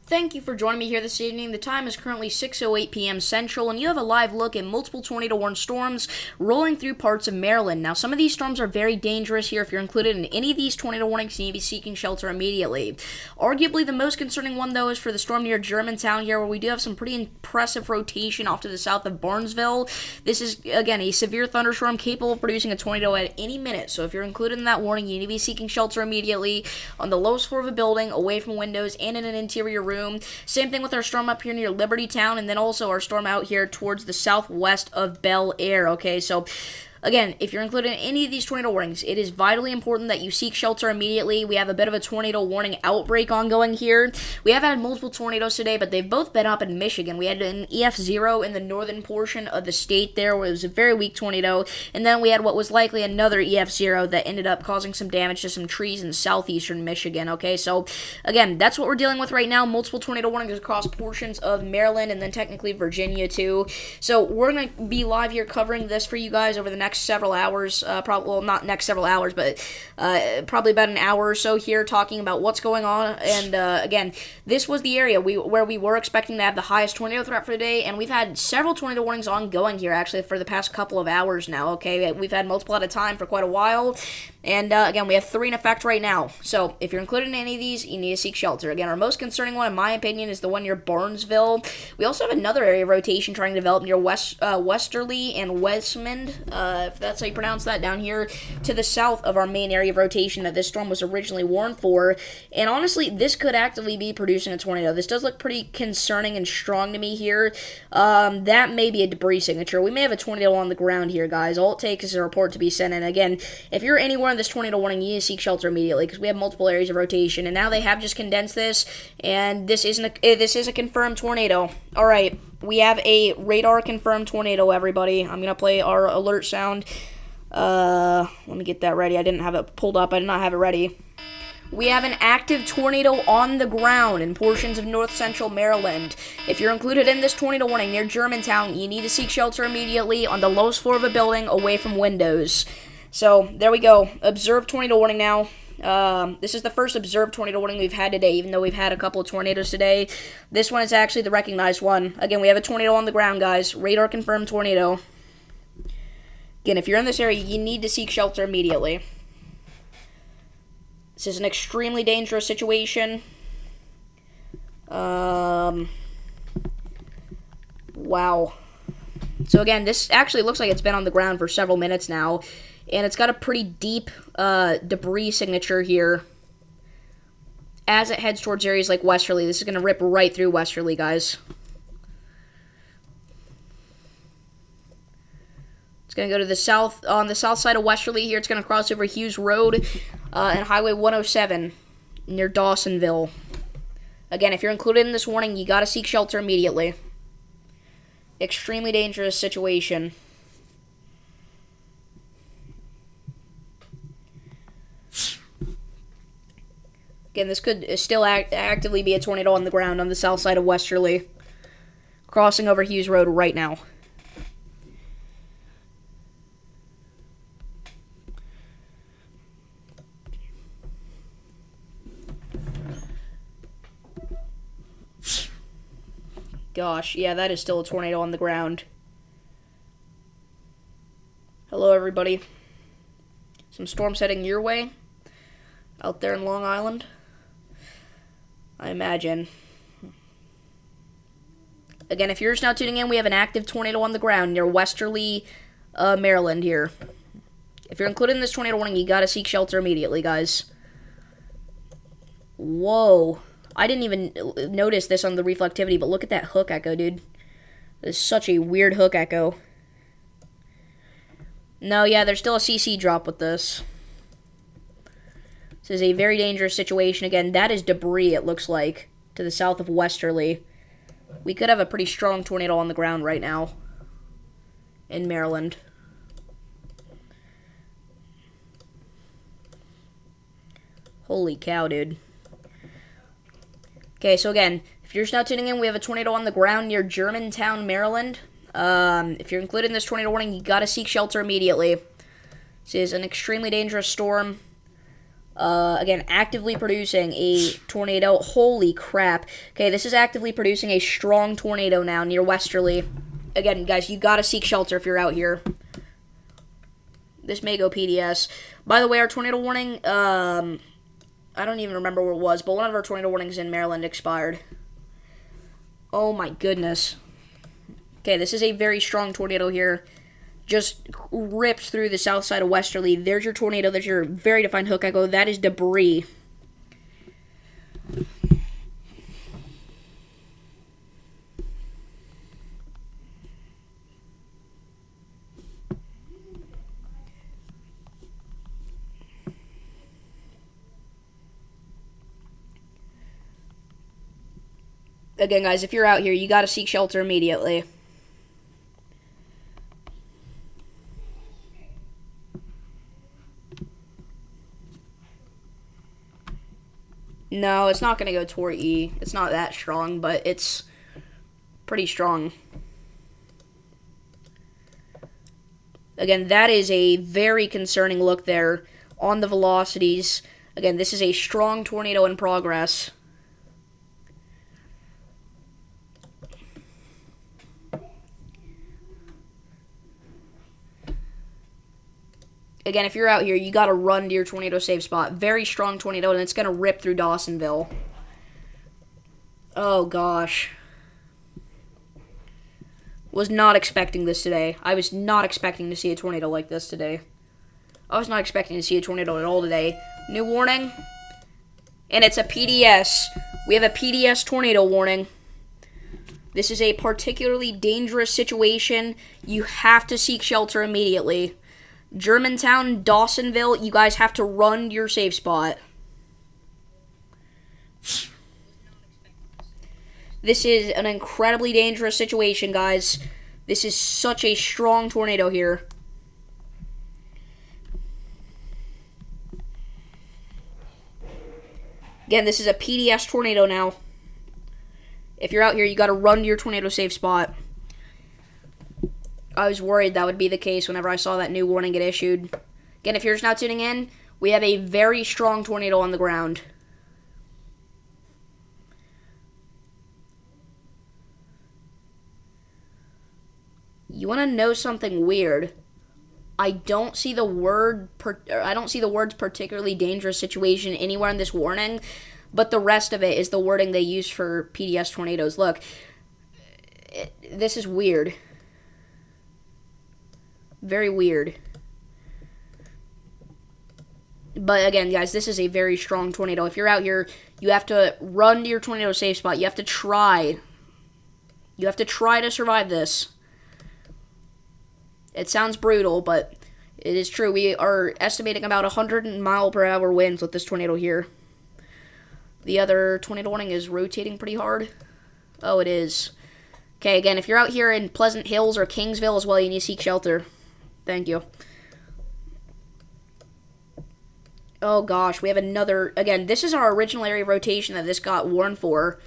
Thank you for joining me here this evening. The time is currently 6:08 p.m. Central, and you have a live look at multiple tornado warned storms rolling through parts of Maryland. Now, some of these storms are very dangerous here. If you're included in any of these tornado warnings, you need to be seeking shelter immediately. Arguably, the most concerning one, though, is for the storm near Germantown here, where we do have some pretty impressive rotation off to the south of Barnesville. This is, again, a severe thunderstorm capable of producing a tornado at any minute. So if you're included in that warning, you need to be seeking shelter immediately on the lowest floor of a building, away from windows, and in an interior room. Same thing with our storm up here near Liberty Town, and then also our storm out here towards the southwest of Bel Air. Okay, so again, if you're included in any of these tornado warnings, it is vitally important that you seek shelter immediately. We have a bit of a tornado warning outbreak ongoing here. We have had multiple tornadoes today, but they've both been up in Michigan. We had an EF0 in the northern portion of the state there, where it was a very weak tornado, and then we had what was likely another EF0 that ended up causing some damage to some trees in southeastern Michigan. Okay, so again, that's what we're dealing with right now. Multiple tornado warnings across portions of Maryland and then technically Virginia too. So we're going to be live here covering this for you guys over the next several hours, well, not next several hours, but probably about an hour or so here, talking about what's going on. And again, this was the area where we were expecting to have the highest tornado threat for the day, and we've had several tornado warnings ongoing here actually for the past couple of hours now. Okay, we've had multiple at a time for quite a while, and again, we have 3 in effect right now. So if you're included in any of these, you need to seek shelter. Again, our most concerning one, in my opinion, is the one near Barnesville. We also have another area of rotation trying to develop near Westerly and Westmond, if that's how you pronounce that, down here to the south of our main area of rotation that this storm was originally warned for. And honestly, this could actively be producing a tornado. This does look pretty concerning and strong to me here. That may be a debris signature. We may have a tornado on the ground here, guys. All it takes is a report to be sent in. Again, if you're anywhere in this tornado warning, you need to seek shelter immediately, because we have multiple areas of rotation, and now they have just condensed this, and this is a confirmed tornado. All right, we have a radar confirmed tornado, everybody. I'm gonna play our alert sound. Let me get that ready. I didn't have it pulled up. I did not have it ready. We have an active tornado on the ground in portions of north central Maryland. If you're included in this tornado warning near Germantown, you need to seek shelter immediately on the lowest floor of a building, away from windows. So there we go. Observed tornado warning now. This is the first observed tornado warning we've had today, even though we've had a couple of tornadoes today. This one is actually the recognized one. Again, we have a tornado on the ground, guys. Radar confirmed tornado. Again, if you're in this area, you need to seek shelter immediately. This is an extremely dangerous situation. Wow. So again, this actually looks like it's been on the ground for several minutes now, and it's got a pretty deep debris signature here. As it heads towards areas like Westerly, this is going to rip right through Westerly, guys. It's going to go to the south, on the south side of Westerly here. It's going to cross over Hughes Road and Highway 107 near Dawsonville. Again, if you're included in this warning, you got to seek shelter immediately. Extremely dangerous situation. Again, this could still actively be a tornado on the ground on the south side of Westerly, crossing over Hughes Road right now. Gosh, yeah, that is still a tornado on the ground. Hello, everybody. Some storms heading your way out there in Long Island, I imagine. Again, if you're just now tuning in, we have an active tornado on the ground near Westerly, Maryland here. If you're included in this tornado warning, you gotta seek shelter immediately, guys. Whoa. I didn't even notice this on the reflectivity, but look at that hook echo, dude. This is such a weird hook echo. No, yeah, there's still a CC drop with this. This is a very dangerous situation. Again, that is debris, it looks like, to the south of Westerly. We could have a pretty strong tornado on the ground right now in Maryland. Holy cow, dude. Okay, so again, if you're just now tuning in, we have a tornado on the ground near Germantown, Maryland. If you're included in this tornado warning, you gotta seek shelter immediately. This is an extremely dangerous storm. Again, actively producing a tornado. Holy crap. Okay, this is actively producing a strong tornado now near Westerly. Again, guys, you gotta seek shelter if you're out here. This may go PDS. By the way, our tornado warning, I don't even remember where it was, but one of our tornado warnings in Maryland expired. Oh my goodness. Okay, this is a very strong tornado here. Just ripped through the south side of Westerly. There's your tornado. There's your very defined hook echo. That is debris. Again, guys, if you're out here, you got to seek shelter immediately. No, it's not going to go toward E. It's not that strong, but it's pretty strong. Again, that is a very concerning look there on the velocities. Again, this is a strong tornado in progress. Again, if you're out here, you got to run to your tornado safe spot. Very strong tornado, and it's going to rip through Dawsonville. Oh, gosh. Was not expecting this today. I was not expecting to see a tornado like this today. I was not expecting to see a tornado at all today. New warning. And it's a PDS. We have a PDS tornado warning. This is a particularly dangerous situation. You have to seek shelter immediately. Germantown, Dawsonville, you guys have to run to your safe spot. This is an incredibly dangerous situation, guys. This is such a strong tornado here. Again, this is a PDS tornado now. If you're out here, you got to run to your tornado safe spot. I was worried that would be the case whenever I saw that new warning get issued. Again, if you're just now tuning in, we have a very strong tornado on the ground. You want to know something weird? I don't see the words particularly dangerous situation anywhere in this warning, but the rest of it is the wording they use for PDS tornadoes. Look, this is weird. Very weird. But again, guys, this is a very strong tornado. If you're out here, you have to run to your tornado safe spot. You have to try. You have to try to survive this. It sounds brutal, but it is true. We are estimating about 100-mile-per-hour winds with this tornado here. The other tornado warning is rotating pretty hard. Oh, it is. Okay, again, if you're out here in Pleasant Hills or Kingsville as well, you need to seek shelter. Thank you. Oh gosh, we have another. Again, this is our original area of rotation that this got warned for,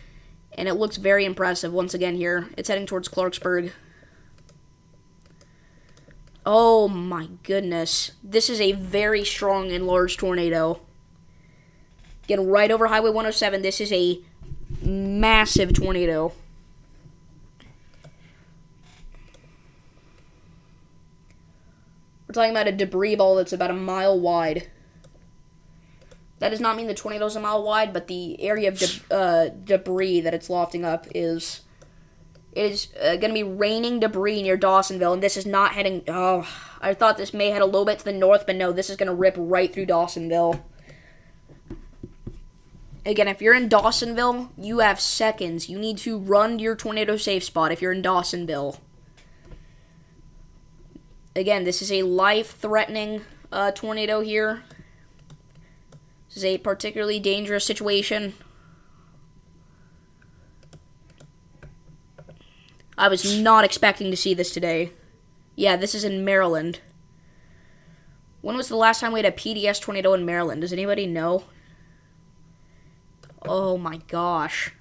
and it looks very impressive once again here. It's heading towards Clarksburg. Oh my goodness. This is a very strong and large tornado. Getting right over Highway 107. This is a massive tornado. We're talking about a debris ball that's about a mile wide. That does not mean the tornado's a mile wide, but the area of debris that it's lofting up is going to be raining debris near Dawsonville, and this is not heading. Oh, I thought this may head a little bit to the north, but no, this is going to rip right through Dawsonville. Again, if you're in Dawsonville, you have seconds. You need to run to your tornado safe spot if you're in Dawsonville. Again, this is a life-threatening tornado here. This is a particularly dangerous situation. I was not expecting to see this today. Yeah, this is in Maryland. When was the last time we had a PDS tornado in Maryland? Does anybody know? Oh my gosh.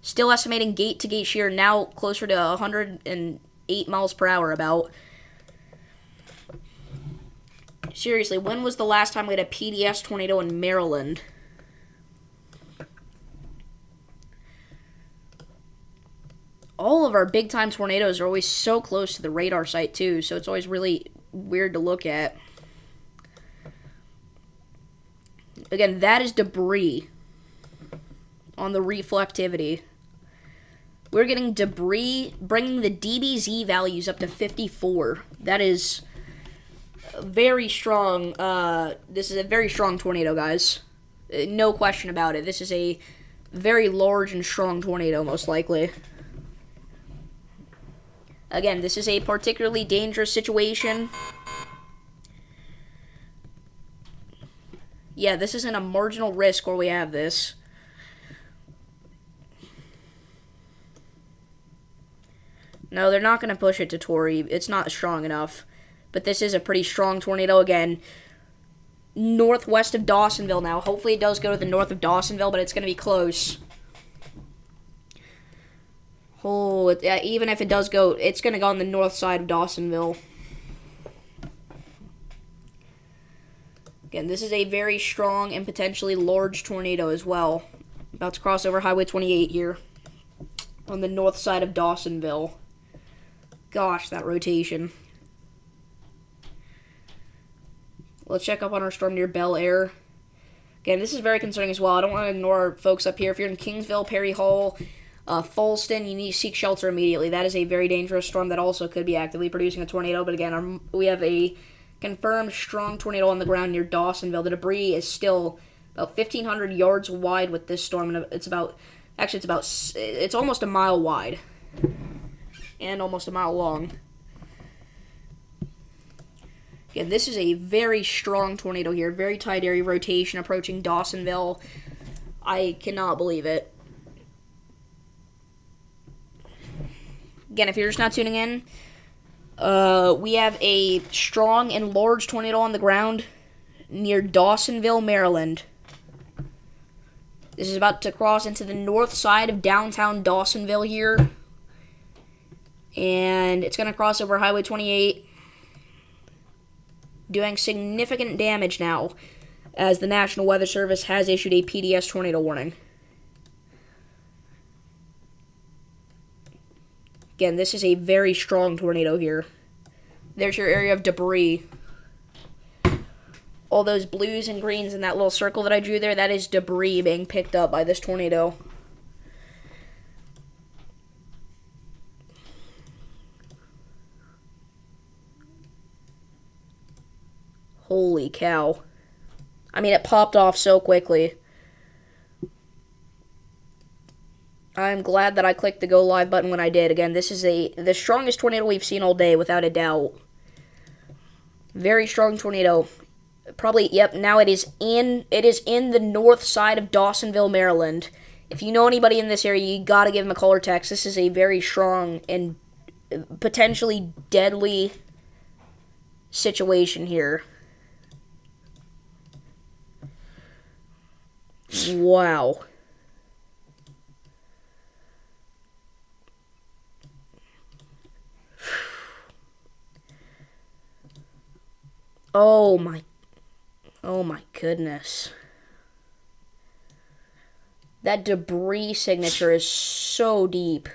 Still estimating gate-to-gate shear, now closer to 108 miles per hour about. Seriously, when was the last time we had a PDS tornado in Maryland? All of our big-time tornadoes are always so close to the radar site, too, so it's always really weird to look at. Again, that is debris on the reflectivity. We're getting debris, bringing the DBZ values up to 54. That is very strong. This is a very strong tornado, guys. No question about it. This is a very large and strong tornado, most likely. Again, this is a particularly dangerous situation. Yeah, this isn't a marginal risk where we have this. No, they're not going to push it to Torrey. It's not strong enough. But this is a pretty strong tornado again. Northwest of Dawsonville now. Hopefully it does go to the north of Dawsonville, but it's going to be close. Oh, even if it does go, it's going to go on the north side of Dawsonville. Again, this is a very strong and potentially large tornado as well. About to cross over Highway 28 here on the north side of Dawsonville. Gosh, that rotation. Let's check up on our storm near Bel Air. Again, this is very concerning as well. I don't want to ignore folks up here. If you're in Kingsville, Perry Hall, Falston, you need to seek shelter immediately. That is a very dangerous storm that also could be actively producing a tornado. But again, we have a confirmed strong tornado on the ground near Dawsonville. The debris is still about 1,500 yards wide with this storm, and it's almost a mile wide and almost a mile long. Again, this is a very strong tornado here. Very tight area rotation approaching Dawsonville. I cannot believe it. Again, if you're just not tuning in, we have a strong and large tornado on the ground near Dawsonville, Maryland. This is about to cross into the north side of downtown Dawsonville here. And it's going to cross over Highway 28, doing significant damage now, as the National Weather Service has issued a PDS tornado warning. Again, this is a very strong tornado here. There's your area of debris. All those blues and greens in that little circle that I drew there, that is debris being picked up by this tornado. Holy cow. I mean, it popped off so quickly. I'm glad that I clicked the go live button when I did. Again, this is the strongest tornado we've seen all day, without a doubt. Very strong tornado. Probably, yep, now it is in the north side of Dawsonville, Maryland. If you know anybody in this area, you gotta give them a call or text. This is a very strong and potentially deadly situation here. Wow. Oh my goodness. That debris signature is so deep.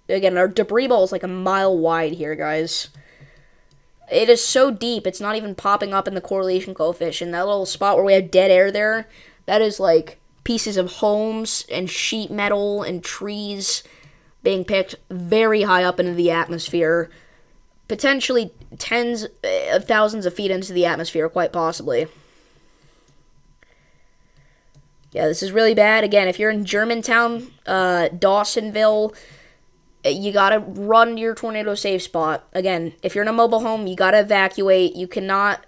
Again, our debris ball is like a mile wide here, guys. It is so deep, it's not even popping up in the correlation coefficient. That little spot where we have dead air there, that is like pieces of homes and sheet metal and trees being picked very high up into the atmosphere. Potentially tens of thousands of feet into the atmosphere, quite possibly. Yeah, this is really bad. Again, if you're in Germantown, Dawsonville, you gotta run to your tornado safe spot. Again, if you're in a mobile home, you gotta evacuate. You cannot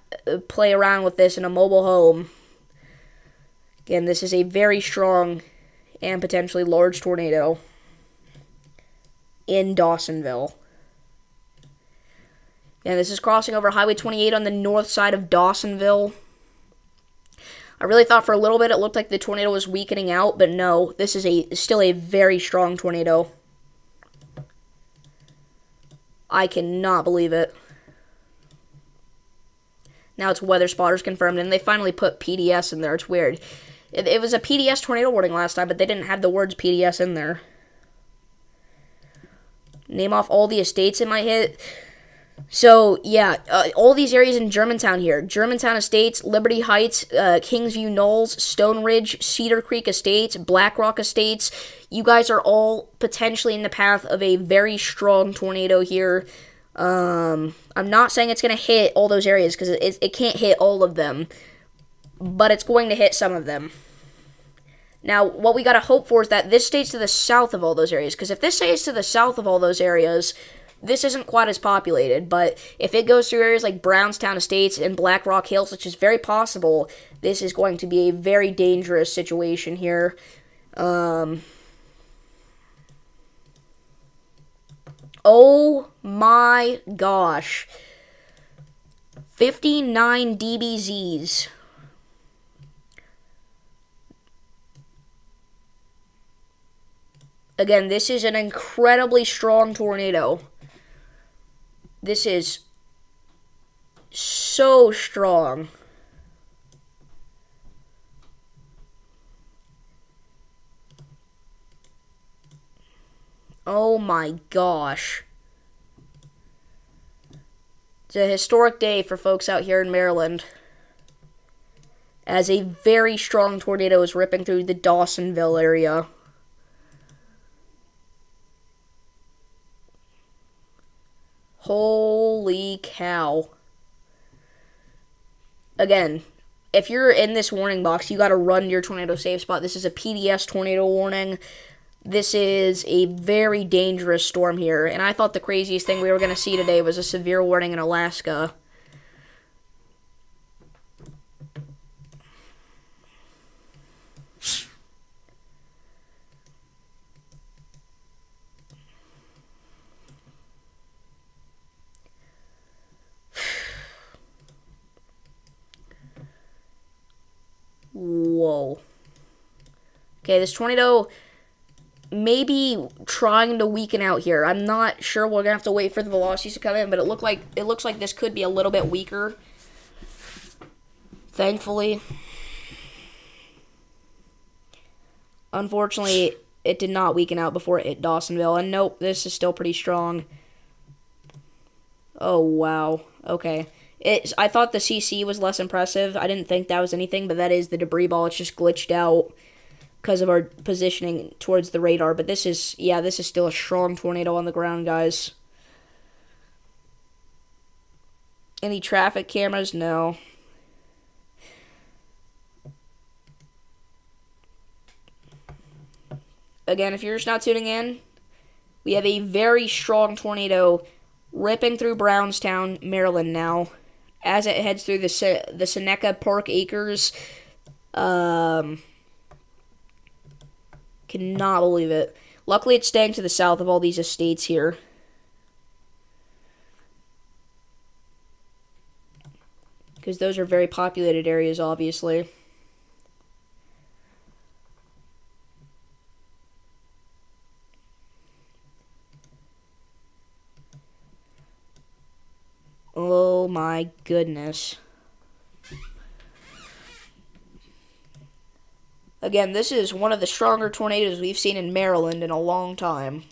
play around with this in a mobile home. Again, this is a very strong and potentially large tornado in Dawsonville. Yeah, this is crossing over Highway 28 on the north side of Dawsonville. I really thought for a little bit it looked like the tornado was weakening out, but no, this is still a very strong tornado. I cannot believe it. Now it's weather spotters confirmed, and they finally put PDS in there. It's weird. It was a PDS tornado warning last time, but they didn't have the words PDS in there. Name off all the estates it might hit. So, yeah, all these areas in Germantown here. Germantown Estates, Liberty Heights, Kingsview Knolls, Stone Ridge, Cedar Creek Estates, Black Rock Estates. You guys are all potentially in the path of a very strong tornado here. I'm not saying it's going to hit all those areas because it can't hit all of them. But it's going to hit some of them. Now, what we got to hope for is that this stays to the south of all those areas. Because if this stays to the south of all those areas, this isn't quite as populated. But if it goes through areas like Brownstown Estates and Black Rock Hills, which is very possible, this is going to be a very dangerous situation here. Oh my gosh. 59 dBZs. Again, this is an incredibly strong tornado. This is so strong. Oh my gosh. It's a historic day for folks out here in Maryland, as a very strong tornado is ripping through the Dawsonville area. Holy cow. Again, if you're in this warning box, you got to run to your tornado safe spot. This is a PDS tornado warning. This is a very dangerous storm here. And I thought the craziest thing we were going to see today was a severe warning in Alaska. Whoa. Okay, this tornado may be trying to weaken out here. I'm not sure. We're gonna have to wait for the velocities to come in, but it looks like this could be a little bit weaker. Thankfully. Unfortunately, it did not weaken out before it hit Dawsonville. And nope, this is still pretty strong. Oh, wow. Okay. I thought the CC was less impressive. I didn't think that was anything, but that is the debris ball. It's just glitched out because of our positioning towards the radar. But this is still a strong tornado on the ground, guys. Any traffic cameras? No. Again, if you're just not tuning in, we have a very strong tornado ripping through Brownstown, Maryland now, as it heads through the Seneca Park Acres. Cannot believe it. Luckily, it's staying to the south of all these estates here. Because those are very populated areas, obviously. Oh my goodness. Again, this is one of the stronger tornadoes we've seen in Maryland in a long time.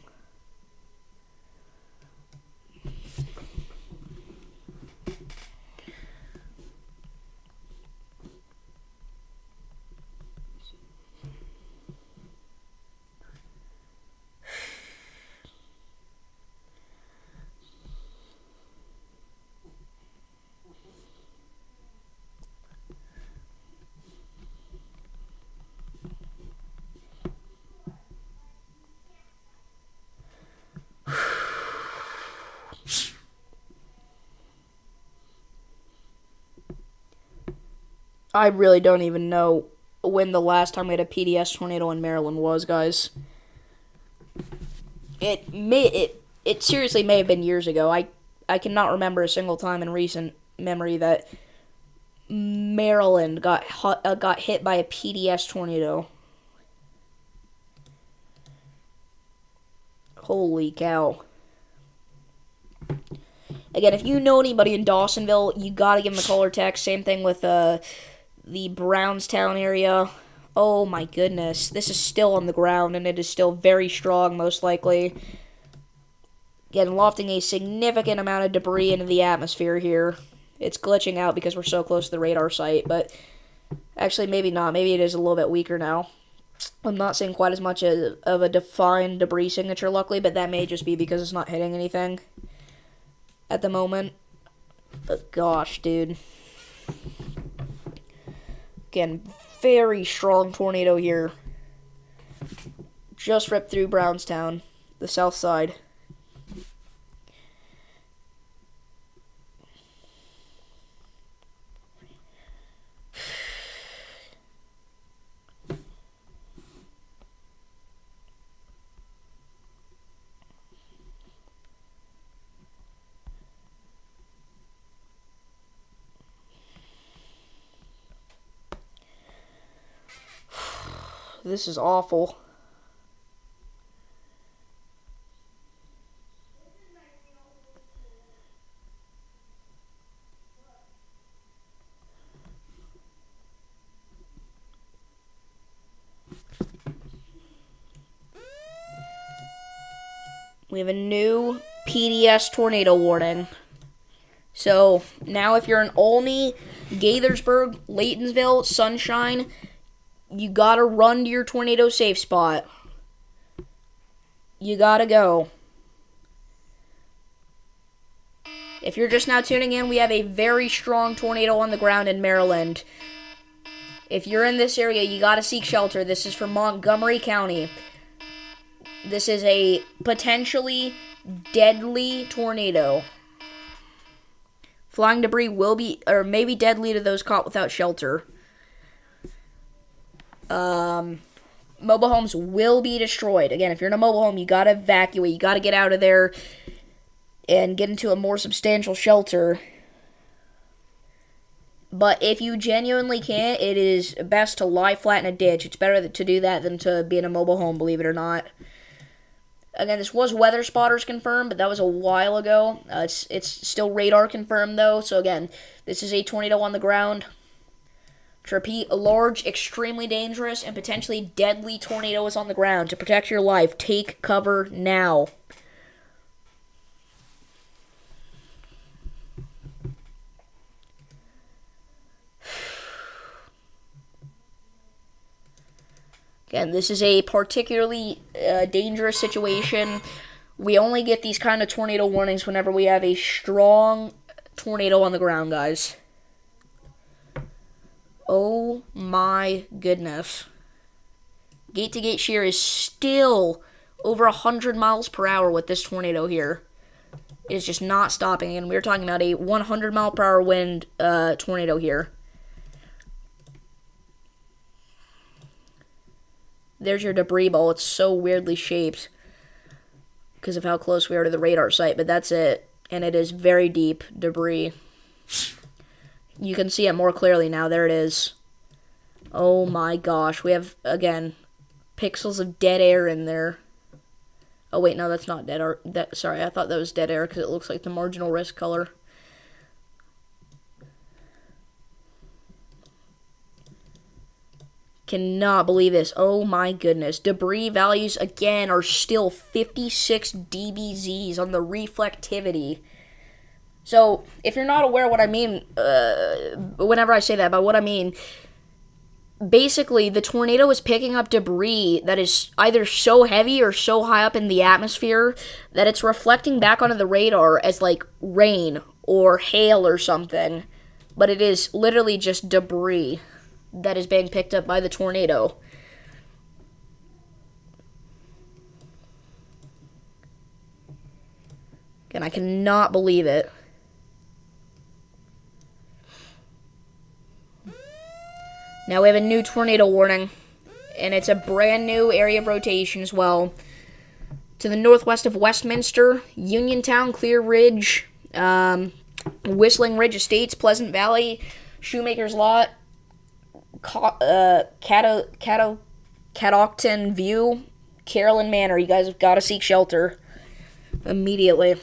I really don't even know when the last time we had a PDS tornado in Maryland was, guys. It seriously may have been years ago. I cannot remember a single time in recent memory that Maryland got hit by a PDS tornado. Holy cow. Again, if you know anybody in Dawsonville, you gotta give them a call or text. Same thing with the Brownstown area. Oh my goodness, this is still on the ground, and it is still very strong, most likely. Again, lofting a significant amount of debris into the atmosphere here. It's glitching out because we're so close to the radar site, but actually maybe not. Maybe it is a little bit weaker now. I'm not seeing quite as much of a defined debris signature, luckily, but that may just be because it's not hitting anything at the moment. But gosh, dude. Again, very strong tornado here. Just ripped through Brownstown, the south side. This is awful. We have a new PDS tornado warning. So, now if you're in Olney, Gaithersburg, Laytonsville, Sunshine, you gotta run to your tornado safe spot. You gotta go. If you're just now tuning in, we have a very strong tornado on the ground in Maryland. If you're in this area, you gotta seek shelter. This is from Montgomery County. This is a potentially deadly tornado. Flying debris will be, or may be deadly to those caught without shelter. Mobile homes will be destroyed. Again, if you're in a mobile home, you gotta evacuate. You gotta get out of there and get into a more substantial shelter. But if you genuinely can't, it is best to lie flat in a ditch. It's better to do that than to be in a mobile home, believe it or not. Again, this was weather spotters confirmed, but that was a while ago. It's still radar confirmed, though. So again, this is a tornado on the ground. To repeat, a large, extremely dangerous, and potentially deadly tornado is on the ground. To protect your life, take cover now. Again, this is a particularly dangerous situation. We only get these kind of tornado warnings whenever we have a strong tornado on the ground, guys. Oh my goodness. Gate-to-gate shear is still over 100 miles per hour with this tornado here. It's just not stopping, and we're talking about a 100 mile per hour wind tornado here. There's your debris ball. It's so weirdly shaped because of how close we are to the radar site, but that's it. And it is very deep debris. You can see it more clearly now. There it is. Oh my gosh. We have, again, pixels of dead air in there. Oh wait, no, that's not dead air. Sorry, I thought that was dead air because it looks like the marginal risk color. Cannot believe this. Oh my goodness. Debris values, again, are still 56 dBz's on the reflectivity. So, if you're not aware what I mean, whenever I say that, about what I mean, basically, the tornado is picking up debris that is either so heavy or so high up in the atmosphere that it's reflecting back onto the radar as, like, rain or hail or something. But it is literally just debris that is being picked up by the tornado. And I cannot believe it. Now we have a new tornado warning, and it's a brand new area of rotation as well. To the northwest of Westminster, Uniontown, Clear Ridge, Whistling Ridge Estates, Pleasant Valley, Shoemaker's Lot, Catoctin View, Carolyn Manor. You guys have got to seek shelter immediately.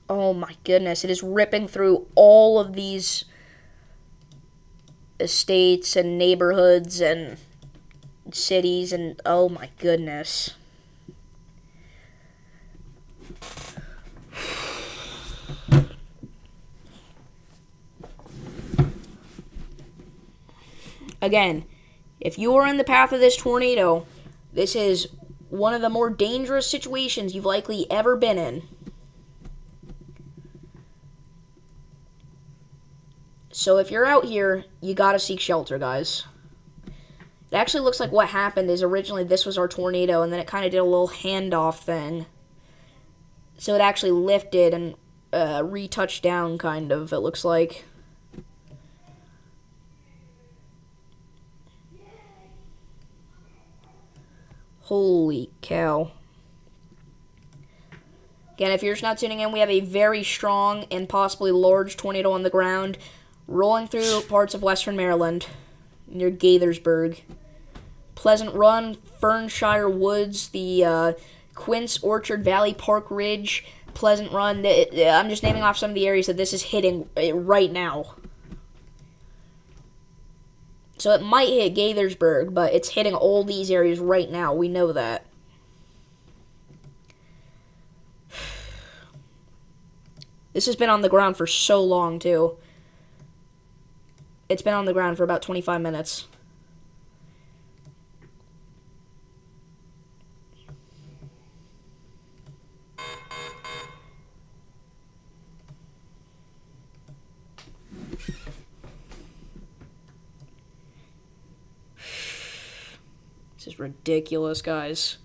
Oh my goodness, it is ripping through all of these estates and neighborhoods and cities, and oh my goodness. Again, if you are in the path of this tornado, this is one of the more dangerous situations you've likely ever been in. So if you're out here, you gotta seek shelter, guys. It actually looks like what happened is originally this was our tornado, and then it kind of did a little handoff thing. So it actually lifted and retouched down, kind of, it looks like. Holy cow. Again, if you're just not tuning in, we have a very strong and possibly large tornado on the ground rolling through parts of western Maryland near Gaithersburg. Pleasant Run, Fernshire Woods, the Quince Orchard Valley Park Ridge, Pleasant Run. I'm just naming off some of the areas that this is hitting right now. So it might hit Gaithersburg, but it's hitting all these areas right now. We know that. This has been on the ground for so long, too. It's been on the ground for about 25 minutes. This is ridiculous, guys.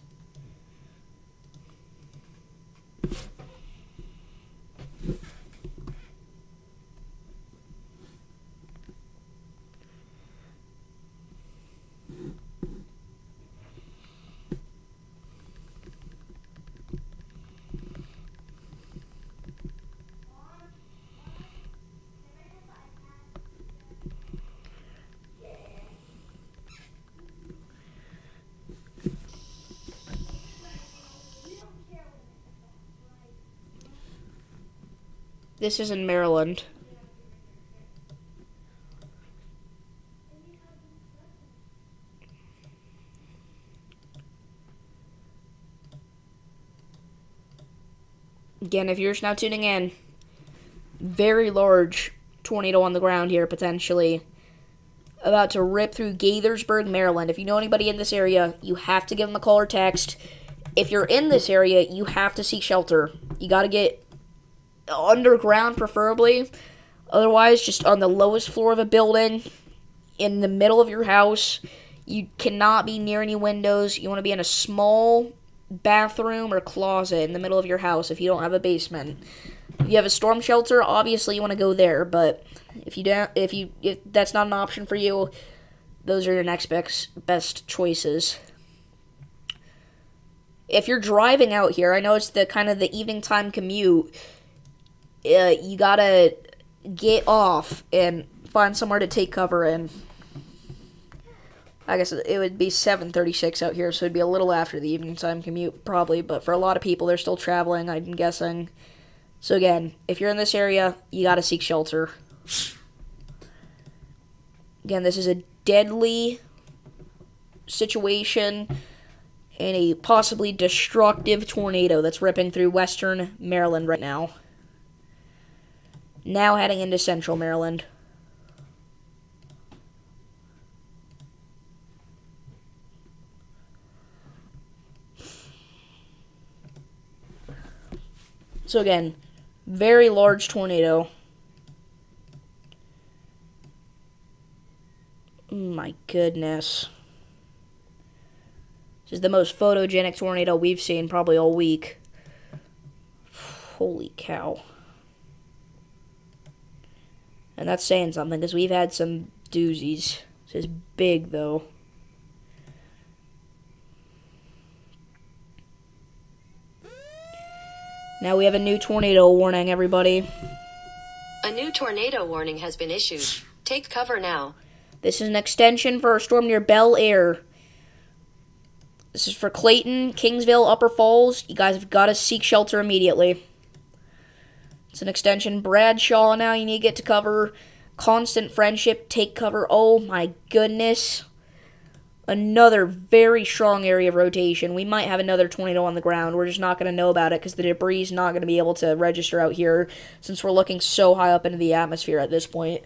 This is in Maryland. Again, if you're just now tuning in, very large tornado on the ground here, potentially. About to rip through Gaithersburg, Maryland. If you know anybody in this area, you have to give them a call or text. If you're in this area, you have to seek shelter. You gotta get underground, preferably. Otherwise, just on the lowest floor of a building, in the middle of your house. You cannot be near any windows. You want to be in a small bathroom or closet in the middle of your house if you don't have a basement. If you have a storm shelter, obviously you want to go there, but if that's not an option for you, those are your next best choices. If you're driving out here, I know it's the kind of the evening time commute. You gotta get off and find somewhere to take cover in. I guess it would be 7:36 out here, so it'd be a little after the evening time commute, probably. But for a lot of people, they're still traveling, I'm guessing. So again, if you're in this area, you gotta seek shelter. Again, this is a deadly situation and a possibly destructive tornado that's ripping through western Maryland right now. Now heading into central Maryland. So again, very large tornado. My goodness. This is the most photogenic tornado we've seen probably all week. Holy cow. And that's saying something, because we've had some doozies. This is big, though. Now we have a new tornado warning, everybody. A new tornado warning has been issued. Take cover now. This is an extension for a storm near Bel Air. This is for Clayton, Kingsville, Upper Falls. You guys have got to seek shelter immediately. It's an extension. Bradshaw now you need to get to cover. Constant Friendship, take cover. Oh my goodness. Another very strong area of rotation. We might have another tornado on the ground. We're just not going to know about it because the debris is not going to be able to register out here since we're looking so high up into the atmosphere at this point.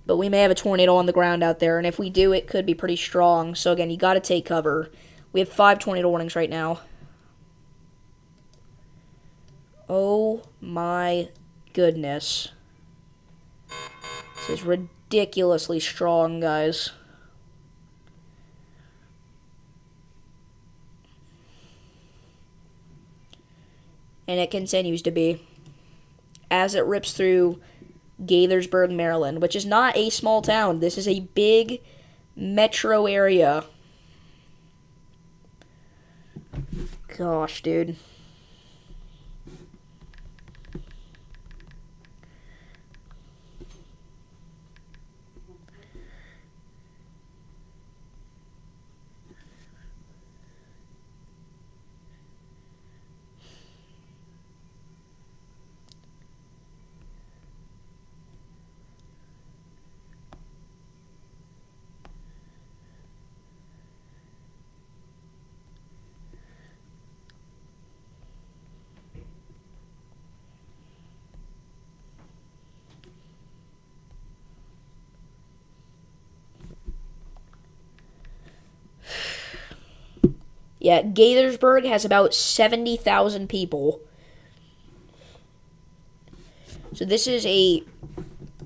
But we may have a tornado on the ground out there, and if we do, it could be pretty strong. So again, you got to take cover. We have 5 tornado warnings right now. Oh my goodness. This is ridiculously strong, guys. And it continues to be. As it rips through Gaithersburg, Maryland, which is not a small town. This is a big metro area. Gosh, dude. Yeah, Gaithersburg has about 70,000 people. So this is a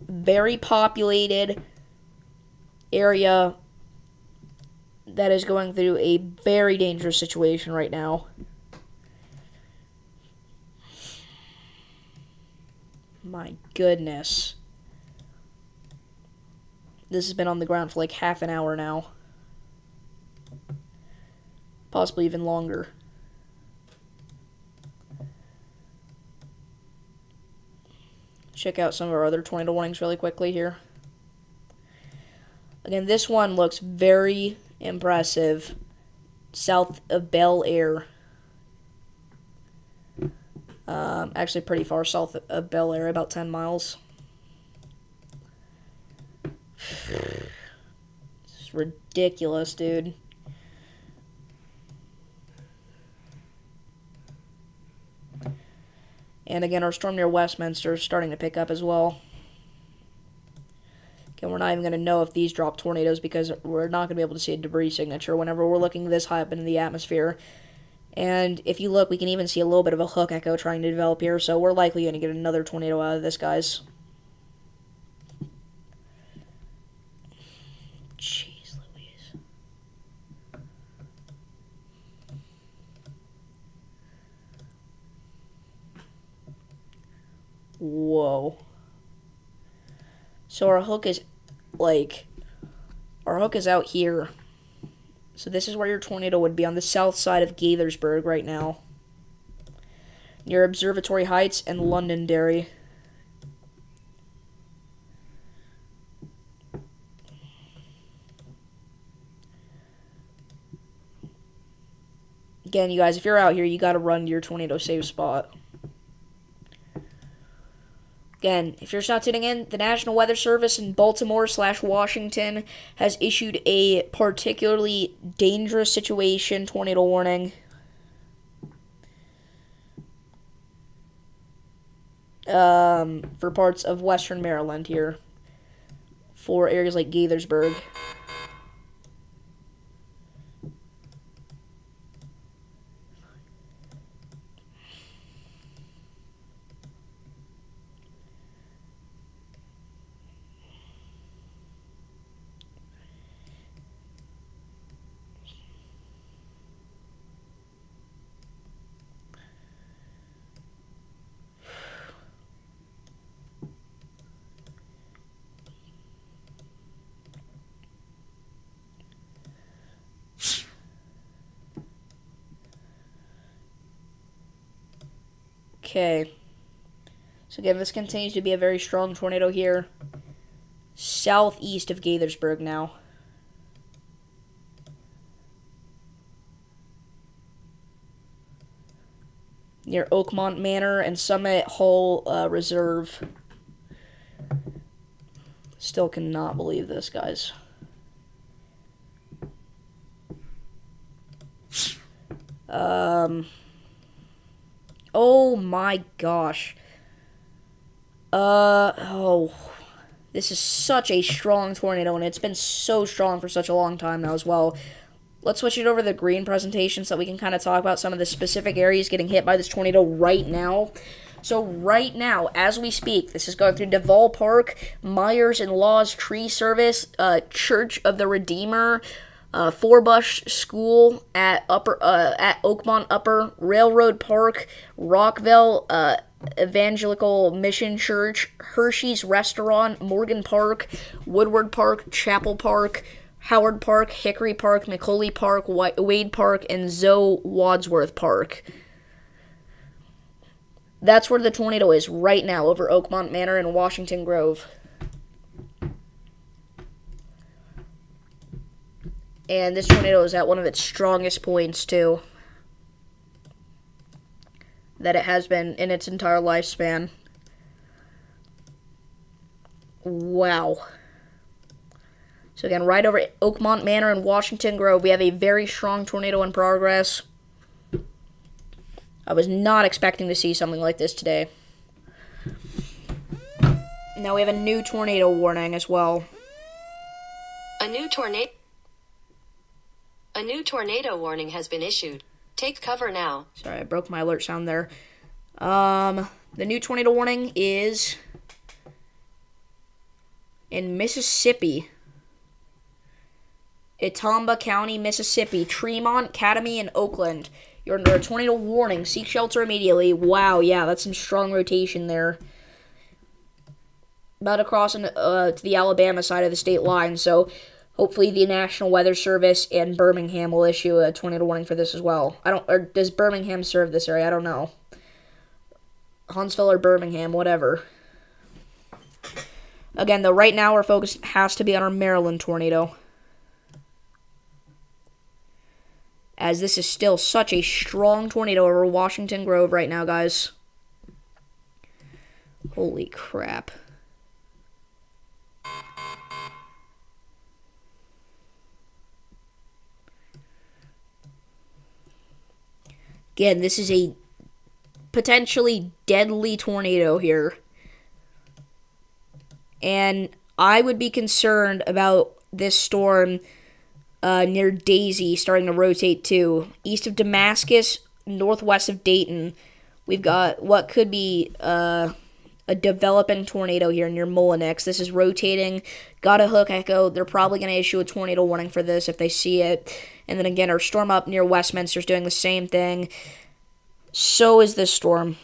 very populated area that is going through a very dangerous situation right now. My goodness. This has been on the ground for like half an hour now. Possibly even longer. Check out some of our other tornado warnings really quickly here. Again, this one looks very impressive. South of Bel Air. Actually pretty far south of Bel Air, about 10 miles. It's ridiculous, dude. And again, our storm near Westminster is starting to pick up as well. Again, we're not even going to know if these drop tornadoes because we're not going to be able to see a debris signature whenever we're looking this high up into the atmosphere. And if you look, we can even see a little bit of a hook echo trying to develop here, so we're likely going to get another tornado out of this, guys. Jeez Louise. Whoa. So our hook is, our hook is out here. So this is where your tornado would be, on the south side of Gaithersburg right now. Near Observatory Heights and Londonderry. Again, you guys, if you're out here, you gotta run to your tornado safe spot. Again, if you're just not tuning in, the National Weather Service in Baltimore/Washington has issued a particularly dangerous situation tornado warning. For parts of western Maryland here. For areas like Gaithersburg. Okay. So again, this continues to be a very strong tornado here. Southeast of Gaithersburg now. near Oakmont Manor and Summit Hall Reserve. Still cannot believe this, guys. Oh my gosh. Oh. This is such a strong tornado, and it's been so strong for such a long time now as well. Let's switch it over to the green presentation so that we can kind of talk about some of the specific areas getting hit by this tornado right now. So right now, as we speak, this is going through Duval Park, Myers and Laws Tree Service, Church of the Redeemer, Forbush School at Oakmont Upper, Railroad Park, Rockville, Evangelical Mission Church, Hershey's Restaurant, Morgan Park, Woodward Park, Chapel Park, Howard Park, Hickory Park, McCauley Park, Wade Park, and Zoe Wadsworth Park. That's where the tornado is right now over Oakmont Manor in Washington Grove. And this tornado is at one of its strongest points, too, that it has been in its entire lifespan. Wow. So again, right over Oakmont Manor in Washington Grove, we have a very strong tornado in progress. I was not expecting to see something like this today. Now we have a new tornado warning as well. A new tornado warning has been issued. Take cover now. Sorry, I broke my alert sound there. The new tornado warning is in Mississippi. Itawamba County, Mississippi, Tremont, Academy, and Oakland. You're under a tornado warning. Seek shelter immediately. Wow, yeah, that's some strong rotation there. About to cross to the Alabama side of the state line, so hopefully the National Weather Service and Birmingham will issue a tornado warning for this as well. Or does Birmingham serve this area? I don't know. Huntsville or Birmingham, whatever. Again, though, right now our focus has to be on our Maryland tornado, as this is still such a strong tornado over Washington Grove right now, guys. Holy crap. Again, this is a potentially deadly tornado here. And I would be concerned about this storm near Daisy starting to rotate too. East of Damascus, northwest of Dayton, we've got what could be a developing tornado here near Mullinex. This is rotating. Got a hook echo. They're probably going to issue a tornado warning for this if they see it. And then again, our storm up near Westminster is doing the same thing. So is this storm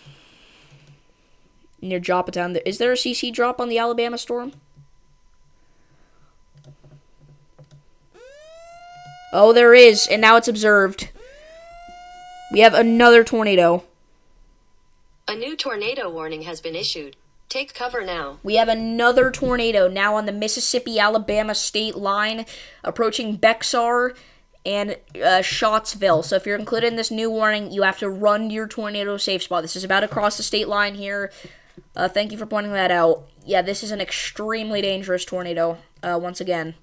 near Joppatown. Is there a CC drop on the Alabama storm? Oh, there is, and now it's observed. We have another tornado. A new tornado warning has been issued. Take cover now. We have another tornado now on the Mississippi-Alabama state line, approaching Bexar and Scottsville. So if you're included in this new warning, you have to run to your tornado safe spot. This is about to cross the state line here. Thank you for pointing that out. Yeah, this is an extremely dangerous tornado, once again.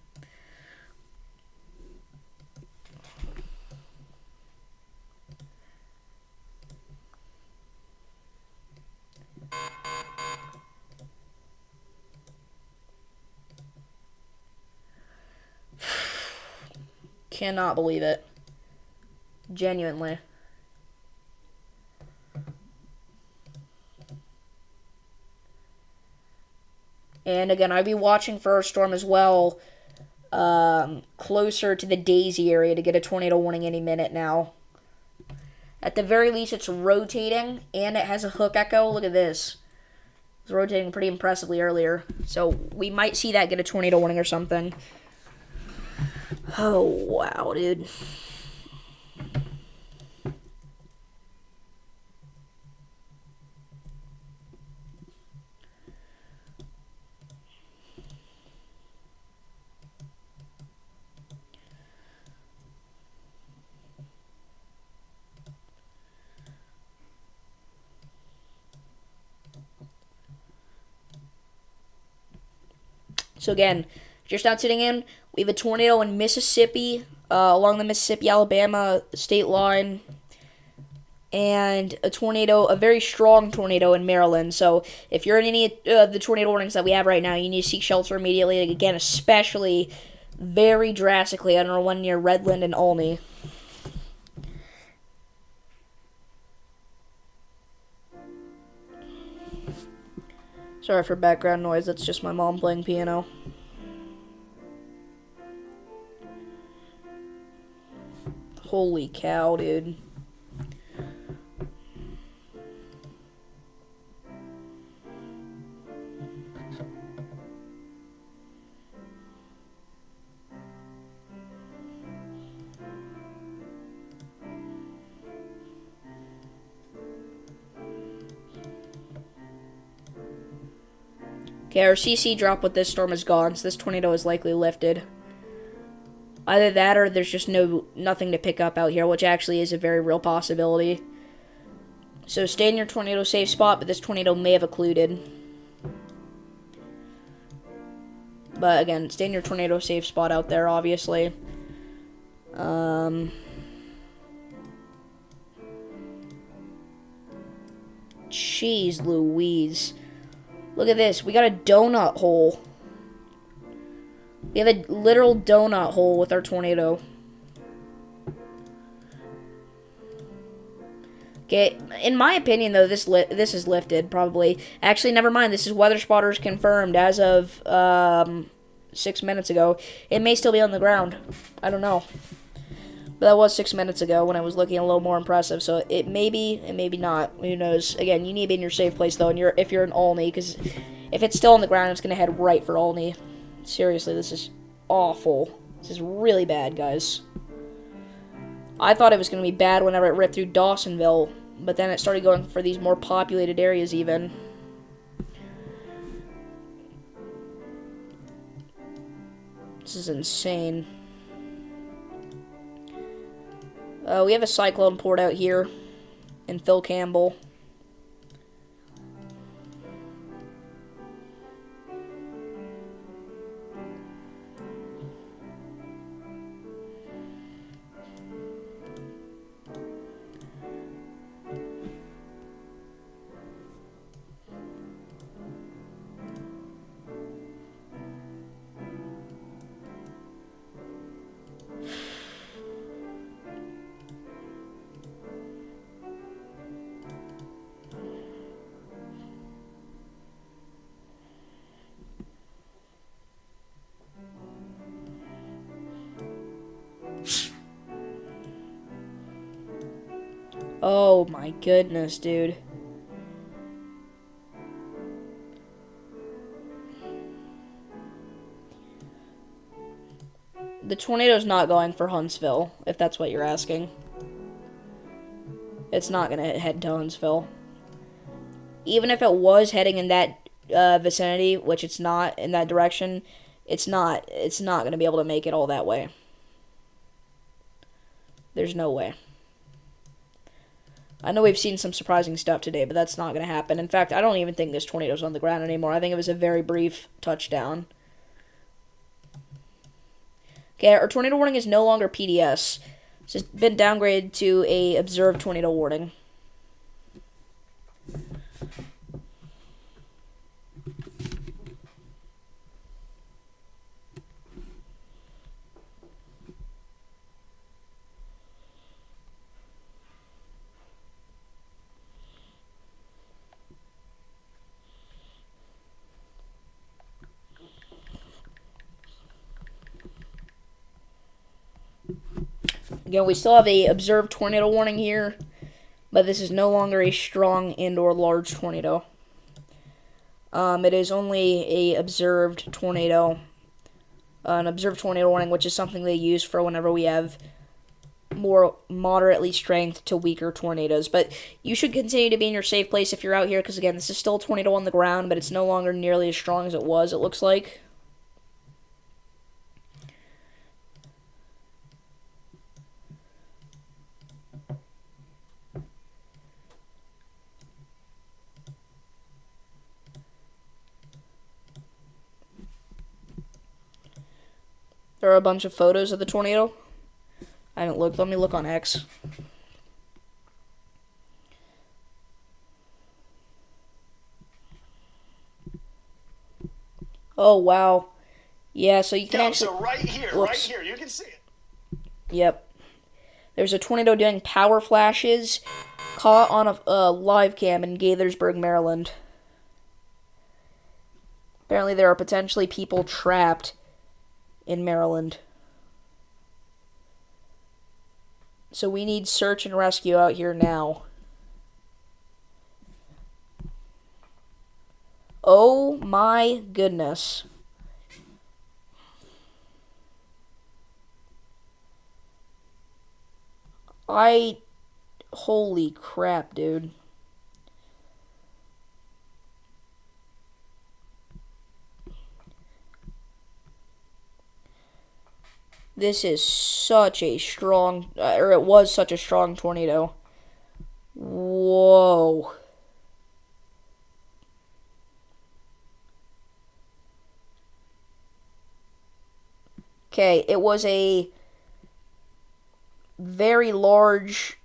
Cannot believe it. Genuinely. And again, I'll be watching for a storm as well, closer to the Daisy area to get a tornado warning any minute now. At the very least, it's rotating, and it has a hook echo. Look at this. It was rotating pretty impressively earlier. So we might see that get a tornado warning or something. Oh, wow, dude. So again, just not sitting in, we have a tornado in Mississippi, along the Mississippi-Alabama state line, and a tornado, a very strong tornado in Maryland. So if you're in any of the tornado warnings that we have right now, you need to seek shelter immediately. Again, especially very drastically under one near Redland and Olney. Sorry for background noise, that's just my mom playing piano. Holy cow, dude. Okay, our CC drop with this storm is gone, so this tornado is likely lifted. Either that or there's just nothing to pick up out here, which actually is a very real possibility. So stay in your tornado safe spot, but this tornado may have occluded. But again, stay in your tornado safe spot out there, obviously. Jeez Louise. Look at this. We got a donut hole. We have a literal donut hole with our tornado. Okay, in my opinion, though, this is lifted, probably. Actually, never mind. This is Weather Spotters confirmed as of 6 minutes ago. It may still be on the ground. I don't know. But that was 6 minutes ago when I was looking a little more impressive. So it may be, and maybe not. Who knows? Again, you need to be in your safe place, though, and if you're in Olney, because if it's still on the ground, it's going to head right for Olney. Seriously, this is awful. This is really bad, guys. I thought it was going to be bad whenever it ripped through Dawsonville, but then it started going for these more populated areas even. This is insane. We have a cyclone poured out here in Phil Campbell. Oh my goodness, dude. The tornado's not going for Huntsville, if that's what you're asking. It's not going to head to Huntsville. Even if it was heading in that vicinity, which it's not, in that direction, it's not going to be able to make it all that way. There's no way. I know we've seen some surprising stuff today, but that's not going to happen. In fact, I don't even think this tornado's on the ground anymore. I think it was a very brief touchdown. Okay, our tornado warning is no longer PDS. It's been downgraded to a observed tornado warning. Again, we still have a observed tornado warning here, but this is no longer a strong and/or large tornado. It is only a observed tornado, an observed tornado warning, which is something they use for whenever we have more moderately strength to weaker tornadoes. But you should continue to be in your safe place if you're out here, because again, this is still a tornado on the ground, but it's no longer nearly as strong as it was, it looks like. There are a bunch of photos of the tornado. I haven't looked. Let me look on X. Oh, wow. Yeah, so you can actually... So right here, you can see it. Yep. There's a tornado doing power flashes caught on a live cam in Gaithersburg, Maryland. Apparently there are potentially people trapped in Maryland. So we need search and rescue out here now. Oh my goodness. Holy crap, dude. This is such a strong, or it was such a strong tornado. Whoa. Okay, it was a very large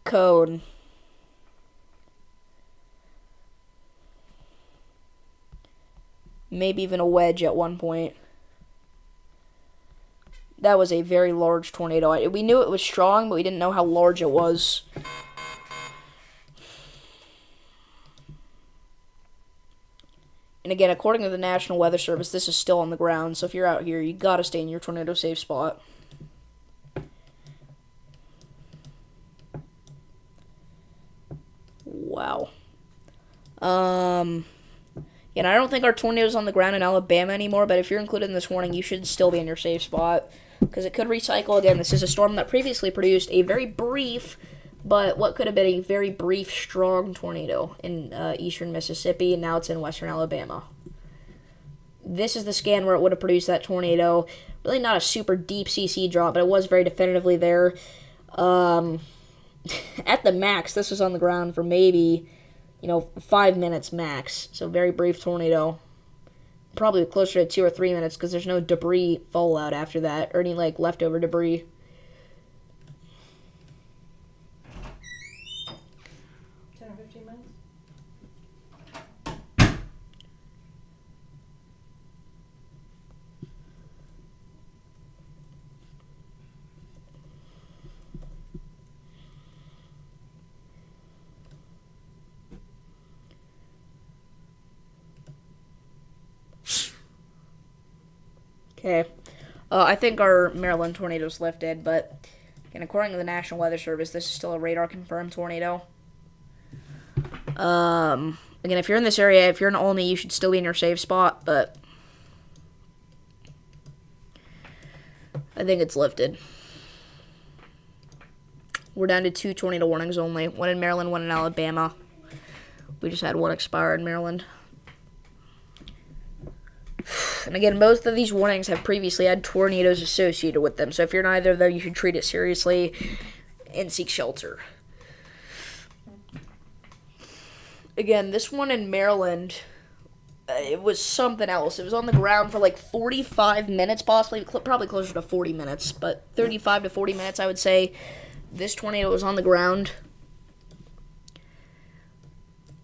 cone. Maybe even a wedge at one point. That was a very large tornado. We knew it was strong, but we didn't know how large it was. And again, according to the National Weather Service, this is still on the ground. So if you're out here, you gotta stay in your tornado safe spot. Wow. And I don't think our tornado's on the ground in Alabama anymore, but if you're included in this warning, you should still be in your safe spot, because it could recycle again. This is a storm that previously produced a very brief, but what could have been a very brief, strong tornado in eastern Mississippi, and now it's in western Alabama. This is the scan where it would have produced that tornado. Really not a super deep CC drop, but it was very definitively there. At the max, this was on the ground for maybe, 5 minutes max. So very brief tornado. Probably closer to 2 or 3 minutes, because there's no debris fallout after that, or any leftover debris. Okay. I think our Maryland tornado's lifted, but again, according to the National Weather Service, this is still a radar-confirmed tornado. Again, if you're in this area, if you're in Olney, you should still be in your safe spot, but I think it's lifted. We're down to 2 tornado warnings only. One in Maryland, one in Alabama. We just had one expire in Maryland. And again, both of these warnings have previously had tornadoes associated with them. So if you're in either of them, you should treat it seriously and seek shelter. Again, this one in Maryland, it was something else. It was on the ground for 45 minutes, possibly, probably closer to 40 minutes. But 35 to 40 minutes, I would say. This tornado was on the ground.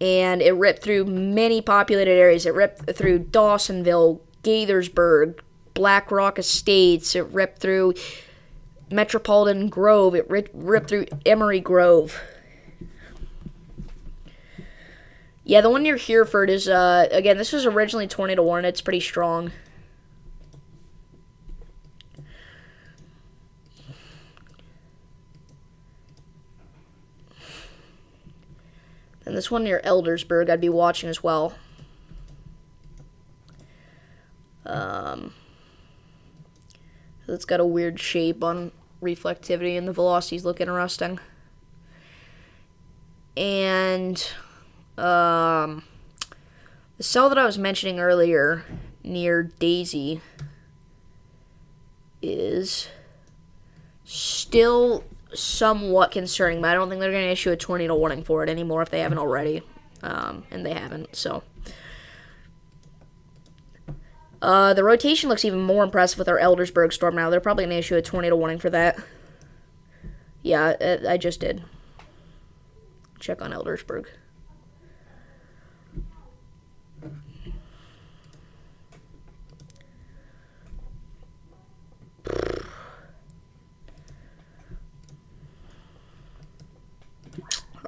And it ripped through many populated areas. It ripped through Dawsonville, Gaithersburg, Black Rock Estates. It ripped through Metropolitan Grove. It ripped through Emory Grove. Yeah, the one near Hereford is, again, this was originally tornado warning. It's pretty strong. And this one near Eldersburg, I'd be watching as well. It's got a weird shape on reflectivity, and the velocities look interesting. And the cell that I was mentioning earlier near Daisy is still somewhat concerning, but I don't think they're going to issue a tornado warning for it anymore if they haven't already, and they haven't, so. The rotation looks even more impressive with our Eldersburg storm now. They're probably going to issue a tornado warning for that. Yeah, I just did. Check on Eldersburg.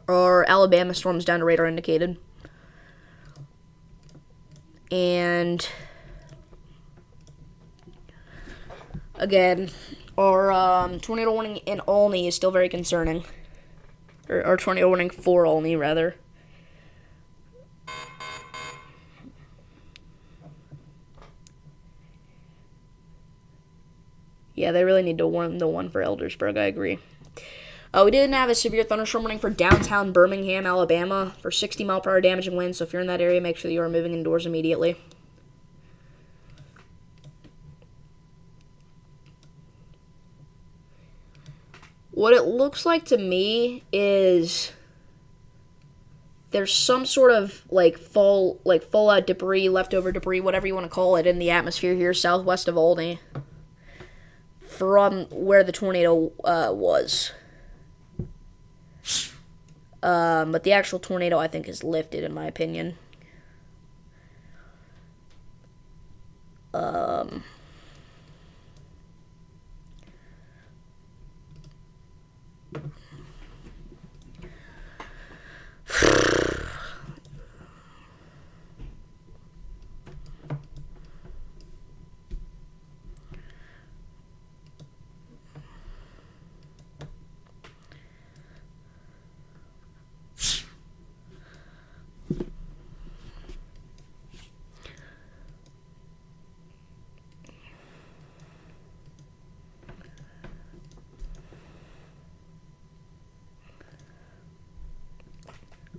Our Alabama storm's down to radar indicated. And again, our tornado warning in Olney is still very concerning. Or our tornado warning for Olney, rather. Yeah, they really need to warn the one for Eldersburg, I agree. We didn't have a severe thunderstorm warning for downtown Birmingham, Alabama, for 60-mile-per-hour damaging winds, so if you're in that area, make sure that you are moving indoors immediately. What it looks like to me is there's some sort of fallout debris, leftover debris, whatever you want to call it, in the atmosphere here southwest of Olney from where the tornado was. But the actual tornado, I think, is lifted, in my opinion.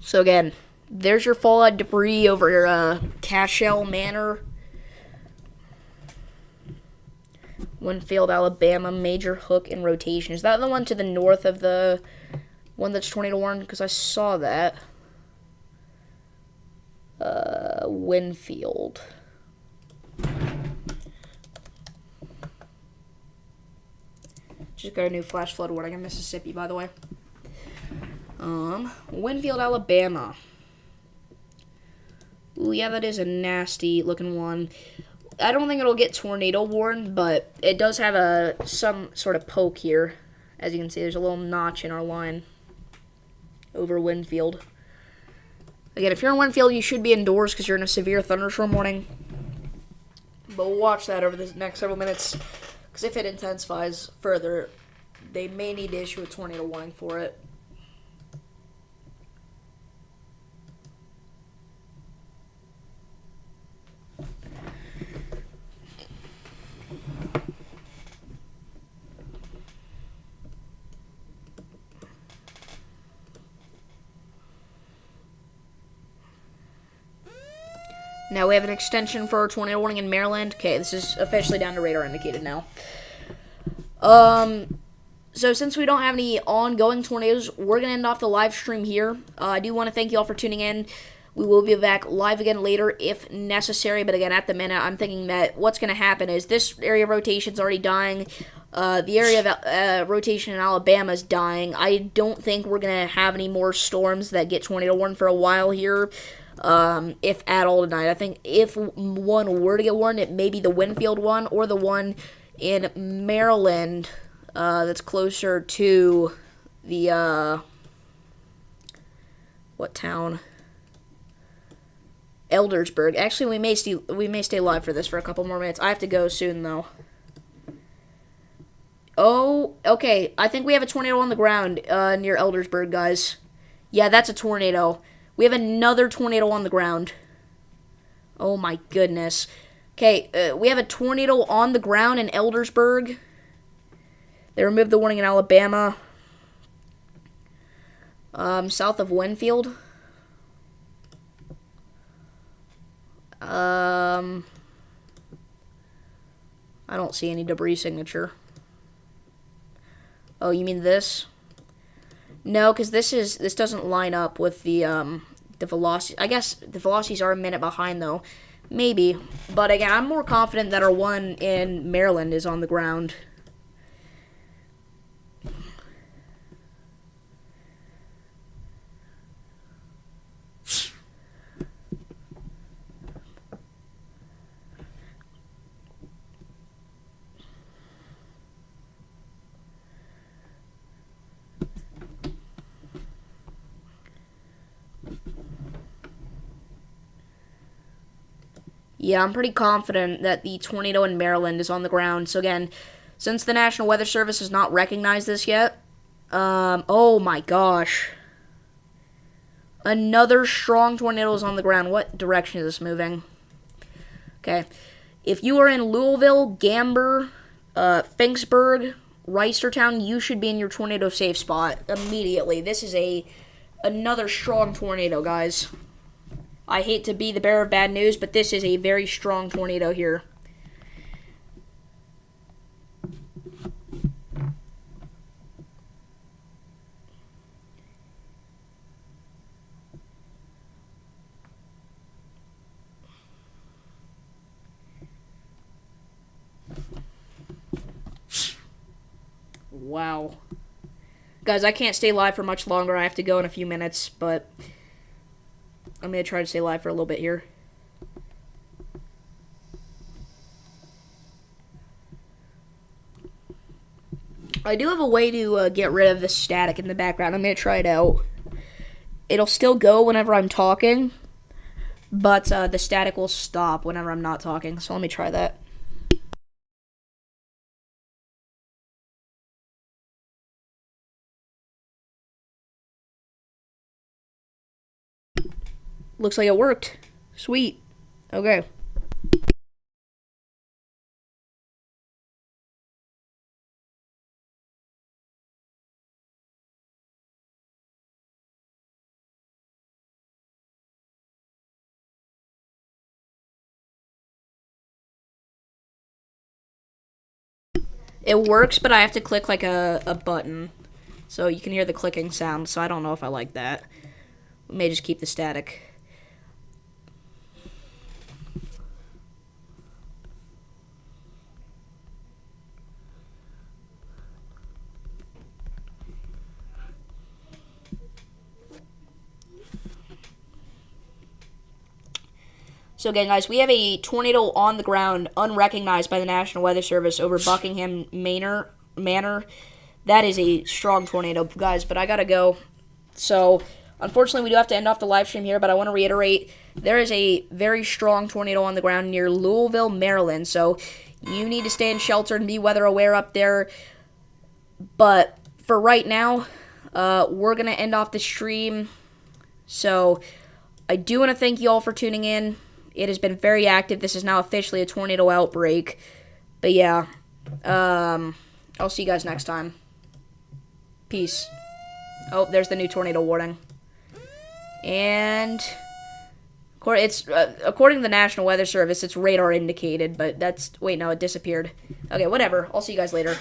So again, there's your fallout debris over Cashel Manor, Winfield, Alabama, major hook in rotation. Is that the one to the north of the one that's tornado warned? Because I saw that. Winfield. Just got a new flash flood warning in Mississippi, by the way. Winfield, Alabama. Ooh, yeah, that is a nasty looking one. I don't think it'll get tornado warned, but it does have some sort of poke here. As you can see, there's a little notch in our line over Winfield. Again, if you're in Winfield, you should be indoors because you're in a severe thunderstorm warning. But we'll watch that over the next several minutes, because if it intensifies further, they may need to issue a tornado warning for it. Now we have an extension for our tornado warning in Maryland. Okay, this is officially down to radar indicated now. So since we don't have any ongoing tornadoes, we're going to end off the live stream here. I do want to thank you all for tuning in. We will be back live again later if necessary, but again, at the minute, I'm thinking that what's going to happen is this area of rotation is already dying. The area of rotation in Alabama is dying. I don't think we're going to have any more storms that get tornado warned for a while here. If at all tonight. I think if one were to get warned, it may be the Winfield one or the one in Maryland that's closer to the, what town? Eldersburg. Actually, we may stay live for this for a couple more minutes. I have to go soon, though. Oh, okay. I think we have a tornado on the ground near Eldersburg, guys. Yeah, that's a tornado. We have another tornado on the ground. Oh my goodness. Okay, we have a tornado on the ground in Eldersburg. They removed the warning in Alabama. South of Winfield. I don't see any debris signature. Oh, you mean this? No, because this doesn't line up with the velocity. I guess the velocities are a minute behind, though. Maybe. But again, I'm more confident that our one in Maryland is on the ground. Yeah, I'm pretty confident that the tornado in Maryland is on the ground. So again, since the National Weather Service has not recognized this yet, oh my gosh. Another strong tornado is on the ground. What direction is this moving? Okay. If you are in Louisville, Gamber, Finksburg, Reisterstown, you should be in your tornado safe spot immediately. This is another strong tornado, guys. I hate to be the bearer of bad news, but this is a very strong tornado here. Wow. Guys, I can't stay live for much longer. I have to go in a few minutes, but I'm going to try to stay live for a little bit here. I do have a way to get rid of the static in the background. I'm going to try it out. It'll still go whenever I'm talking, but the static will stop whenever I'm not talking. So let me try that. Looks like it worked. Sweet. Okay. It works, but I have to click like a button. So you can hear the clicking sound, so I don't know if I like that. We may just keep the static. So again, guys, we have a tornado on the ground, unrecognized by the National Weather Service over Buckingham Manor. That is a strong tornado, guys, but I gotta go. So, unfortunately, we do have to end off the live stream here, but I want to reiterate, there is a very strong tornado on the ground near Louisville, Maryland, so you need to stay in shelter and be weather aware up there. But for right now, we're gonna end off the stream. So, I do want to thank you all for tuning in. It has been very active. This is now officially a tornado outbreak. But yeah, I'll see you guys next time. Peace. Oh, there's the new tornado warning. And it's according to the National Weather Service, it's radar indicated, but that's... Wait, no, it disappeared. Okay, whatever. I'll see you guys later.